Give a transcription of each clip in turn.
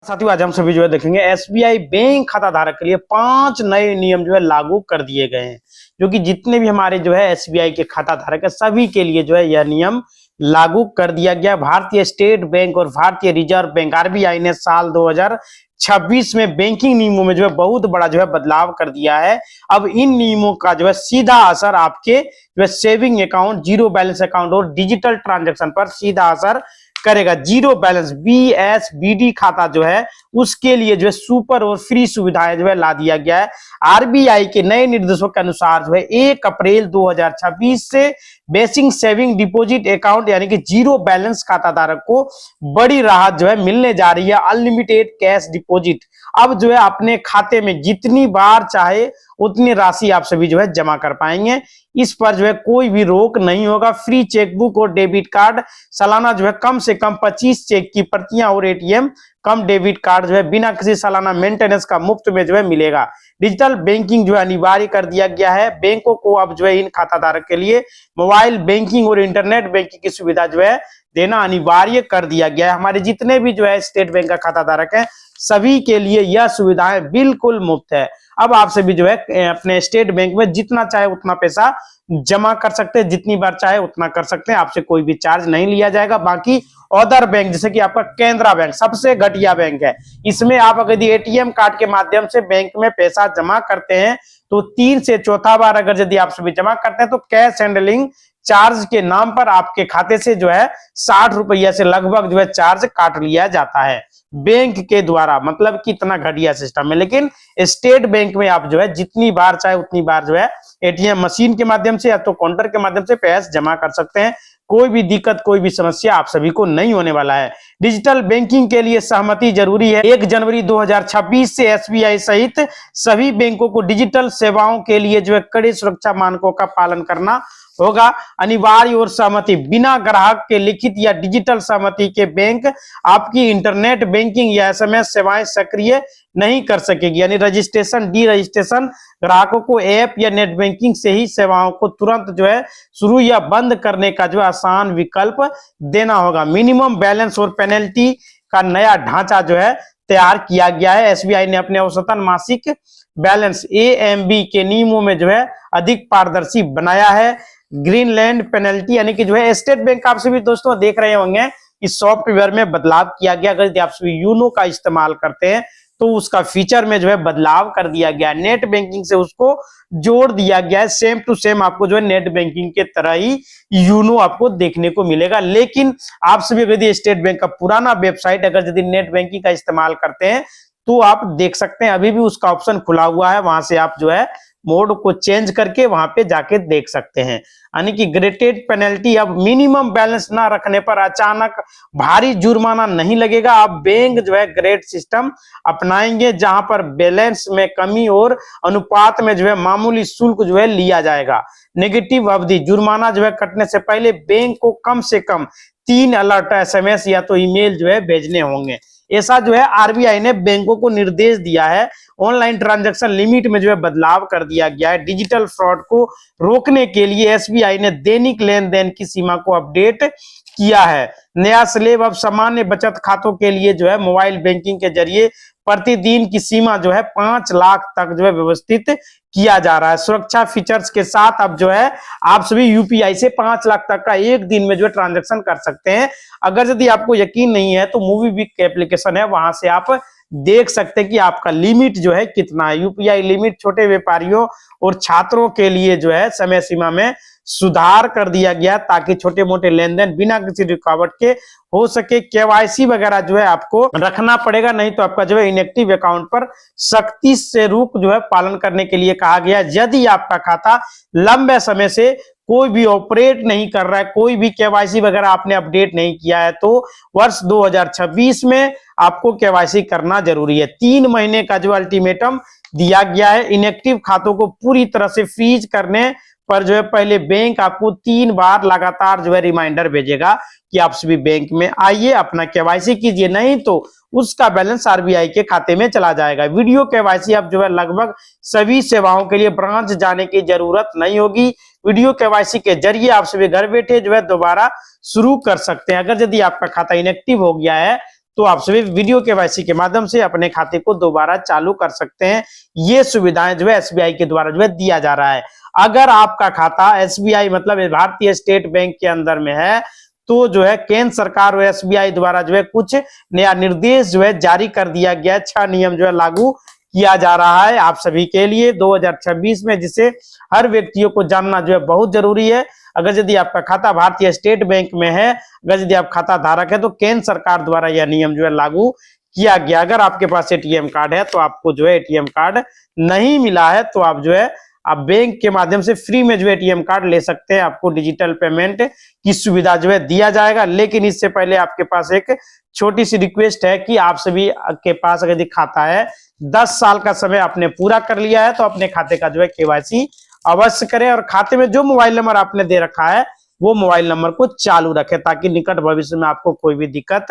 साथियों आज हम सभी जो है देखेंगे एसबीआई बैंक खाता धारक के लिए 5 नए नियम जो है लागू कर दिए गए हैं, जो कि जितने भी हमारे जो है एसबीआई के खाता धारक है सभी के लिए जो है यह नियम लागू कर दिया गया। भारतीय स्टेट बैंक और भारतीय रिजर्व बैंक आरबीआई ने साल 2026 में बैंकिंग नियमों में जो है बहुत बड़ा जो है बदलाव कर दिया है। अब इन नियमों का जो है सीधा असर आपके जो है saving account, zero balance account और डिजिटल ट्रांजैक्शन पर सीधा असर करेगा। जीरो बैलेंस बीएसबीडी खाता जो है उसके लिए जो है सुपर और फ्री सुविधाएं जो है ला दिया गया है। आरबीआई के नए निर्देशों के अनुसार जो है 1 अप्रैल 2026 से बेसिक सेविंग डिपॉजिट अकाउंट यानी कि जीरो बैलेंस खाता धारक को बड़ी राहत जो है मिलने जा रही है। अनलिमिटेड कैश डिपॉजिट अब जो है अपने खाते में जितनी बार चाहे उतनी राशि आप सभी जो है जमा कर पाएंगे। इस पर जो है कोई भी रोक नहीं होगा। फ्री चेकबुक और डेबिट कार्ड, सालाना जो है कम से कम 25 चेक की प्रतियां और एटीएम कम डेबिट कार्ड जो है बिना किसी सालाना मेंटेनेंस का मुफ्त में जो है मिलेगा। डिजिटल बैंकिंग जो है अनिवार्य कर दिया गया है। बैंकों को अब जो है इन खाता धारक के लिए मोबाइल बैंकिंग और इंटरनेट बैंकिंग की सुविधा जो है देना अनिवार्य कर दिया गया है। हमारे जितने भी जो है स्टेट बैंक का खाता धारक है सभी के लिए यह सुविधाएं बिल्कुल मुफ्त है। अब आप सभी जो है अपने स्टेट बैंक में जितना चाहे उतना पैसा जमा कर सकते हैं, जितनी बार चाहे उतना कर सकते हैं, आपसे कोई भी चार्ज नहीं लिया जाएगा। बाकी अदर बैंक जैसे कि आपका केनरा बैंक सबसे घटिया बैंक है, इसमें आप अगर एटीएम कार्ड के माध्यम से बैंक में पैसा जमा करते हैं तो 3 से 4था बार अगर यदि आप सभी जमा करते हैं तो कैश हैंडलिंग चार्ज के नाम पर आपके खाते से जो है 60 रुपया से लगभग जो है चार्ज काट लिया जाता है बैंक के द्वारा। मतलब कि इतना घटिया सिस्टम है। लेकिन स्टेट बैंक में आप जो है जितनी बार चाहे उतनी बार जो है एटीएम मशीन के माध्यम से या तो काउंटर के माध्यम से पैसे जमा कर सकते हैं। कोई भी दिक्कत, कोई भी समस्या आप सभी को नहीं होने वाला है। डिजिटल बैंकिंग के लिए सहमति जरूरी है। 1 जनवरी 2026 से एसबीआई सहित सभी बैंकों को डिजिटल सेवाओं के लिए जो है कड़े सुरक्षा मानकों का पालन करना होगा। अनिवार्य और सहमति, बिना ग्राहक के लिखित या डिजिटल सहमति के बैंक आपकी इंटरनेट बैंकिंग या एसएमएस सेवाएं सक्रिय नहीं कर सकेगी। यानी रजिस्ट्रेशन, डी रजिस्ट्रेशन ग्राहकों को ऐप या नेट बैंकिंग से ही सेवाओं को तुरंत जो है शुरू या बंद करने का जो आसान विकल्प देना होगा। मिनिमम बैलेंस और पेनल्टी का नया ढांचा जो है तैयार किया गया है। एसबीआई ने अपने औसतन मासिक बैलेंस एएमबी के नियमों में जो है अधिक पारदर्शी बनाया है। ग्रीनलैंड पेनल्टी यानी कि जो है स्टेट बैंक आप सभी दोस्तों देख रहे होंगे इस सॉफ्टवेयर में बदलाव किया गया। अगर आप सभी यूनो का इस्तेमाल करते हैं तो उसका फीचर में जो है बदलाव कर दिया गया। नेट बैंकिंग से उसको जोड़ दिया गया है। सेम टू सेम आपको जो है नेट बैंकिंग के तरह ही यूनो आपको देखने को मिलेगा। लेकिन आप सभी यदि स्टेट बैंक का पुराना वेबसाइट अगर यदि नेट बैंकिंग का इस्तेमाल करते हैं तो आप देख सकते हैं अभी भी उसका ऑप्शन खुला हुआ है, वहां से आप जो है मोड को चेंज करके वहां पे जाके देख सकते हैं। यानी कि ग्रेडेड पेनल्टी, अब मिनिमम बैलेंस ना रखने पर अचानक भारी जुर्माना नहीं लगेगा। अब बैंक जो है ग्रेड सिस्टम अपनाएंगे जहां पर बैलेंस में कमी और अनुपात में जो है मामूली शुल्क जो है लिया जाएगा। नेगेटिव अवधि, जुर्माना जो है कटने से पहले बैंक को कम से कम 3 अलर्ट एसएमएस या तो ईमेल जो है भेजने होंगे। ऐसा जो है आरबीआई ने बैंकों को निर्देश दिया है। ऑनलाइन ट्रांजैक्शन लिमिट में जो है बदलाव कर दिया गया है। डिजिटल फ्रॉड को रोकने के लिए एसबीआई ने दैनिक लेन देन की सीमा को अपडेट किया है। नया स्लेब अब सामान्य बचत खातों के लिए जो है मोबाइल बैंकिंग के जरिए प्रतिदिन की सीमा जो है 5 लाख तक जो है व्यवस्थित किया जा रहा है। सुरक्षा फीचर्स के साथ अब जो है आप सभी यूपीआई से 5 लाख तक का एक दिन में जो है ट्रांजैक्शन कर सकते हैं। अगर यदि आपको यकीन नहीं है तो मूवीबिक एप्लीकेशन है, वहां से आप देख सकते हैं कि आपका लिमिट जो है कितना है। यूपीआई लिमिट छोटे व्यापारियों और छात्रों के लिए जो है समय सीमा में सुधार कर दिया गया ताकि छोटे मोटे लेन देन बिना किसी रुकावट के हो सके। केवाईसी वगैरह जो है आपको रखना पड़ेगा, नहीं तो आपका जो है इनएक्टिव अकाउंट पर सख्ती से रुक जो है पालन करने के लिए कहा गया। यदि आपका खाता लंबे समय से कोई भी ऑपरेट नहीं कर रहा है, कोई भी केवाईसी वगैरह आपने अपडेट नहीं किया है तो वर्ष 2026 में आपको केवाईसी करना जरूरी है। 3 महीने का जो अल्टीमेटम दिया गया है। इनएक्टिव खातों को पूरी तरह से फ्रीज करने पर जो है पहले बैंक आपको 3 बार लगातार जो है रिमाइंडर भेजेगा कि आप सभी बैंक में आइए, अपना केवाईसी कीजिए, नहीं तो उसका बैलेंस आरबीआई के खाते में चला जाएगा। वीडियो केवाईसी अब जो है लगभग सभी सेवाओं के लिए ब्रांच जाने की जरूरत नहीं होगी। वीडियो केवाईसी के जरिए आप सभी घर बैठे जो है दोबारा शुरू कर सकते हैं। अगर यदि आपका खाता इनएक्टिव हो गया है तो आप सभी वीडियो केवाईसी के माध्यम से अपने खाते को दोबारा चालू कर सकते हैं। ये सुविधाएं जो है एसबीआई के द्वारा जो है दिया जा रहा है। अगर आपका खाता एसबीआई मतलब भारतीय स्टेट बैंक के अंदर में है तो जो है केंद्र सरकार और एसबीआई द्वारा जो है कुछ नया निर्देश जो है जारी कर दिया गया है। 6 नियम जो है लागू किया जा रहा है आप सभी के लिए 2026 में, जिसे हर व्यक्तियों को जानना जो है बहुत जरूरी है। अगर यदि आपका खाता भारतीय स्टेट बैंक में है, अगर यदि आप खाता धारक है, तो केंद्र सरकार द्वारा यह नियम जो है लागू किया गया। अगर आपके पास एटीएम कार्ड है तो आपको जो है एटीएम कार्ड नहीं मिला है तो आप जो है आप बैंक के माध्यम से फ्री में जो एटीएम कार्ड ले सकते हैं। आपको डिजिटल पेमेंट की सुविधा जो है दिया जाएगा। लेकिन इससे पहले आपके पास एक छोटी सी रिक्वेस्ट है कि आप सभी के पास अगर खाता है 10 साल का समय आपने पूरा कर लिया है तो अपने खाते का जो है केवाईसी अवश्य करें और खाते में जो मोबाइल नंबर आपने दे रखा है वो मोबाइल नंबर को चालू रखें ताकि निकट भविष्य में आपको कोई भी दिक्कत,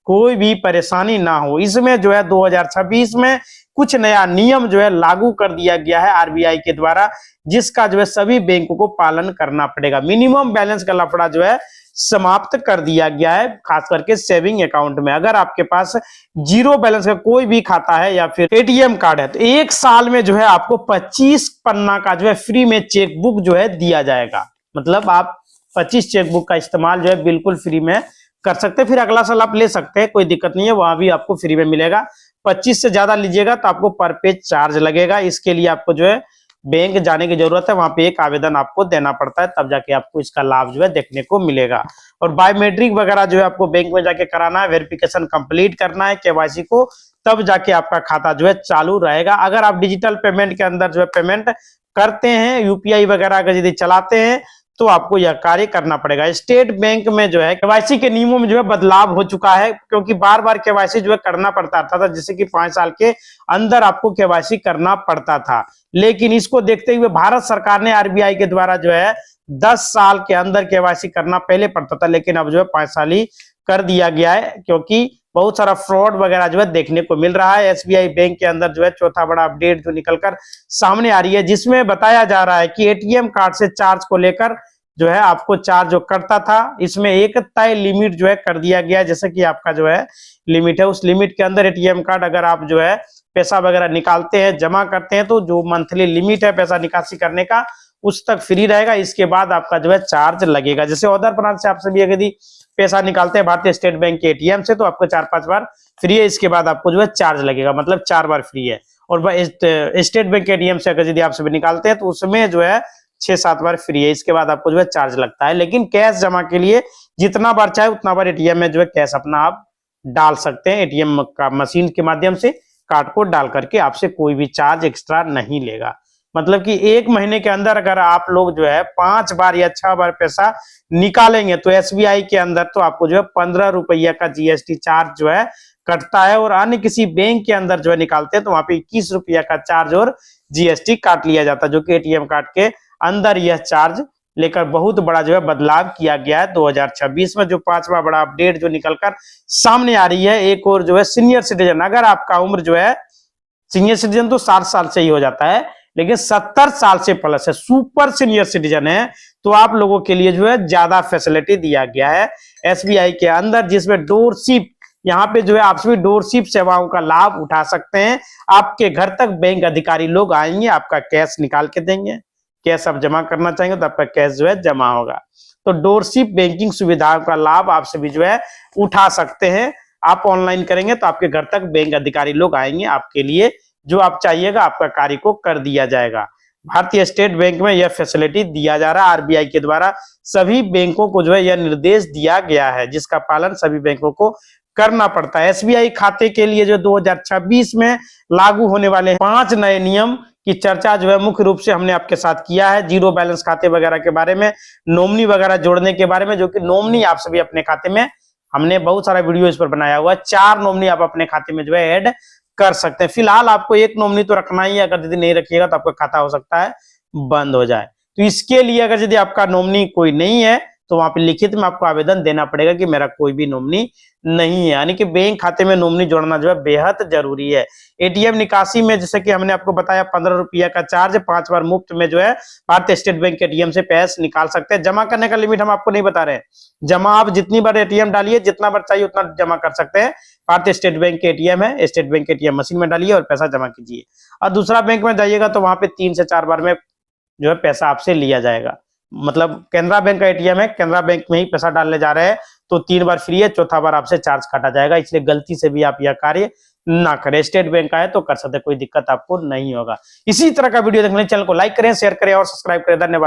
कोई भी परेशानी ना हो। इसमें जो है 2026 में कुछ नया नियम जो है लागू कर दिया गया है आरबीआई के द्वारा, जिसका जो है सभी बैंकों को पालन करना पड़ेगा। मिनिमम बैलेंस का लफड़ा जो है समाप्त कर दिया गया है, खास करके सेविंग अकाउंट में। अगर आपके पास जीरो बैलेंस का कोई भी खाता है या फिर एटीएम कार्ड है तो 1 साल में जो है आपको 25 पन्ना का जो है फ्री में चेकबुक जो है दिया जाएगा। मतलब आप 25 चेकबुक का इस्तेमाल जो है बिल्कुल फ्री में कर सकते हैं। फिर अगला साल आप ले सकते हैं, कोई दिक्कत नहीं है, वहां भी आपको फ्री में मिलेगा। 25 से ज्यादा लीजिएगा तो आपको पर पेज चार्ज लगेगा। इसके लिए आपको जो है बैंक जाने की जरूरत है, वहां पे एक आवेदन आपको देना पड़ता है, तब जाके आपको इसका लाभ जो है देखने को मिलेगा। और बायोमेट्रिक वगैरह जो है आपको बैंक में जाके कराना है, वेरिफिकेशन कंप्लीट करना है केवाईसी को, तब जाके आपका खाता जो है चालू रहेगा। अगर आप डिजिटल पेमेंट के अंदर जो है पेमेंट करते हैं, यूपीआई वगैरह अगर यदि चलाते हैं तो आपको यह कार्य करना पड़ेगा। स्टेट बैंक में जो है केवाईसी के नियमों में जो है बदलाव हो चुका है, क्योंकि बार बार केवाईसी जो है करना पड़ता था, जैसे कि 5 साल के अंदर आपको केवाईसी करना पड़ता था। लेकिन इसको देखते हुए भारत सरकार ने आरबीआई के द्वारा जो है 10 साल के अंदर केवाईसी करना पहले पड़ता था, लेकिन अब जो है 5 साल ही कर दिया गया है, क्योंकि बहुत सारा फ्रॉड वगैरह जो है देखने को मिल रहा है। एसबीआई बैंक के अंदर जो है चौथा बड़ा अपडेट जो निकलकर सामने आ रही है, जिसमें बताया जा रहा है कि एटीएम कार्ड से चार्ज को लेकर जो है आपको चार्ज जो करता था, इसमें एक तय लिमिट जो है कर दिया गया है। जैसे कि आपका जो है लिमिट है, उस लिमिट के अंदर एटीएम कार्ड अगर आप जो है पैसा वगैरह निकालते हैं, जमा करते हैं, तो जो मंथली लिमिट है पैसा निकासी करने का उस तक फ्री रहेगा। इसके बाद आपका जो है चार्ज लगेगा। जैसे अदर ब्रांच से आप सभी यदि पैसा निकालते हैं भारतीय स्टेट बैंक के एटीएम से तो आपको 4-5 बार फ्री है, इसके बाद आपको जो है चार्ज लगेगा, मतलब 4 बार फ्री है। और स्टेट बैंक के एटीएम से अगर यदि आप सभी निकालते हैं तो उसमें जो है 6-7 बार फ्री है, इसके बाद आपको जो है चार्ज लगता है। लेकिन कैश जमा के लिए जितना बार चाहे उतना बार एटीएम में जो है कैश अपना आप डाल सकते हैं। एटीएम का मशीन के माध्यम से कार्ड को डाल करके आपसे कोई भी चार्ज एक्स्ट्रा नहीं लेगा। मतलब कि 1 महीने के अंदर अगर आप लोग जो है 5 बार या 6 बार पैसा निकालेंगे तो एसबीआई के अंदर तो आपको जो है 15 रुपया का जीएसटी चार्ज जो है कटता है। और अन्य किसी बैंक के अंदर जो है निकालते हैं तो वहां पे 21 रुपया का चार्ज और जीएसटी काट लिया जाता है, जो कि एटीएम कार्ड के अंदर यह चार्ज लेकर बहुत बड़ा जो है बदलाव किया गया है 2026 में। जो 5वां बड़ा अपडेट जो निकलकर सामने आ रही है, एक और जो है सीनियर सिटीजन, अगर आपका उम्र जो है सीनियर सिटीजन तो 60 साल से ही हो जाता है, लेकिन 70 साल से प्लस है, सुपर सीनियर सिटीजन है, तो आप लोगों के लिए जो है ज्यादा फैसिलिटी दिया गया है एसबीआई के अंदर, जिसमें डोरशिप, यहाँ पे जो है आप सभी डोरशिप सेवाओं का लाभ उठा सकते हैं। आपके घर तक बैंक अधिकारी लोग आएंगे, आपका कैश निकाल के देंगे। कैश आप जमा करना चाहेंगे तो आपका कैश जो है जमा होगा। तो डोरशिप बैंकिंग सुविधाओं का लाभ आप सभी जो है उठा सकते हैं। आप ऑनलाइन करेंगे तो आपके घर तक बैंक अधिकारी लोग आएंगे, आपके लिए जो आप चाहिएगा आपका कार्य को कर दिया जाएगा। भारतीय स्टेट बैंक में यह फैसिलिटी दिया जा रहा है आरबीआई के द्वारा। सभी बैंकों को जो है यह निर्देश दिया गया है, जिसका पालन सभी बैंकों को करना पड़ता है। एसबीआई खाते के लिए जो 2026 में लागू होने वाले 5 नए नियम की चर्चा जो है मुख्य रूप से हमने आपके साथ किया है। जीरो बैलेंस खाते वगैरह के बारे में, नॉमिनी वगैरह जोड़ने के बारे में, जो कि नॉमिनी आप सभी अपने खाते में, हमने बहुत सारा वीडियो इस पर बनाया हुआ है। 4 नॉमिनी आप अपने खाते में जो है ऐड कर सकते हैं। फिलहाल आपको 1 नॉमिनी तो रखना ही है, अगर यदि नहीं रखिएगा तो आपका खाता हो सकता है बंद हो जाए। तो इसके लिए अगर यदि आपका नॉमिनी कोई नहीं है तो वहां पे लिखित में आपको आवेदन देना पड़ेगा कि मेरा कोई भी नॉमिनी नहीं है, यानी कि बैंक खाते में नॉमिनी जोड़ना जो है बेहद जरूरी है। एटीएम निकासी में जैसे कि हमने आपको बताया 15 रुपया का चार्ज, 5 बार मुफ्त में जो है भारतीय स्टेट बैंक के एटीएम से पैसे निकाल सकते हैं। जमा करने का लिमिट हम आपको नहीं बता रहे हैं, जमा आप जितनी बार एटीएम डालिए, जितना बार चाहिए उतना जमा कर सकते हैं। भारतीय स्टेट बैंक के एटीएम है, स्टेट बैंक के एटीएम मशीन में डालिए और पैसा जमा कीजिए। और दूसरा बैंक में जाइएगा तो वहां पे 3 से 4 बार में जो है पैसा आपसे लिया जाएगा। मतलब केनरा बैंक का एटीएम है, केनरा बैंक में ही पैसा डालने जा रहे हैं तो 3 बार फ्री है, चौथा बार आपसे चार्ज काटा जाएगा, इसलिए गलती से भी आप यह कार्य ना करें। स्टेट बैंक का है तो कर सकते, कोई दिक्कत आपको नहीं होगा। इसी तरह का वीडियो देखने चैनल को लाइक करें, शेयर करें और सब्सक्राइब करें। धन्यवाद।